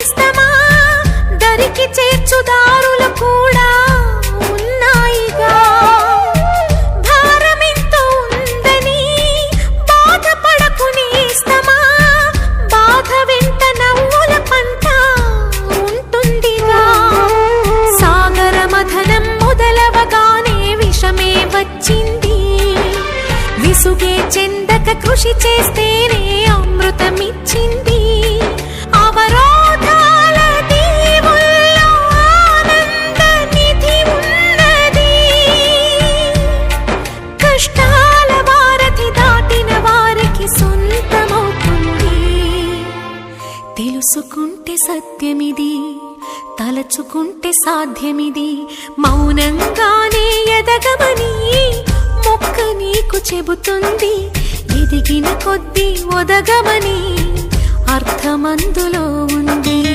నేస్తమా దరికి చేర్చుదారులు కూడా ఉన్నాయిగా. భారమెంతో ఉందని బాధపడకు నేస్తమా, బాధ వెంట నవ్వుల పంట ఉంటుందిగా. సాగర మథనం మొదలవగానే విషమే వచ్చింది, విసుగే చెందక కృషి చేస్తేనే అమృతమిచ్చింది. అవరోధాల దీవుల్లో ఆనంద నిధి ఉన్నది, కష్టాల వారధి దాటిన వారికి సొంతమవుతుంది. తెలుసుకుంటే సత్యమిది, తలచుకుంటే సాధ్యమిది, మౌనంగానే ఎదగమని మొక్క నీకు చెబుతుంది. ఎదిగిన కొద్దీ ఒదగమని అర్థమందులో ఉంది.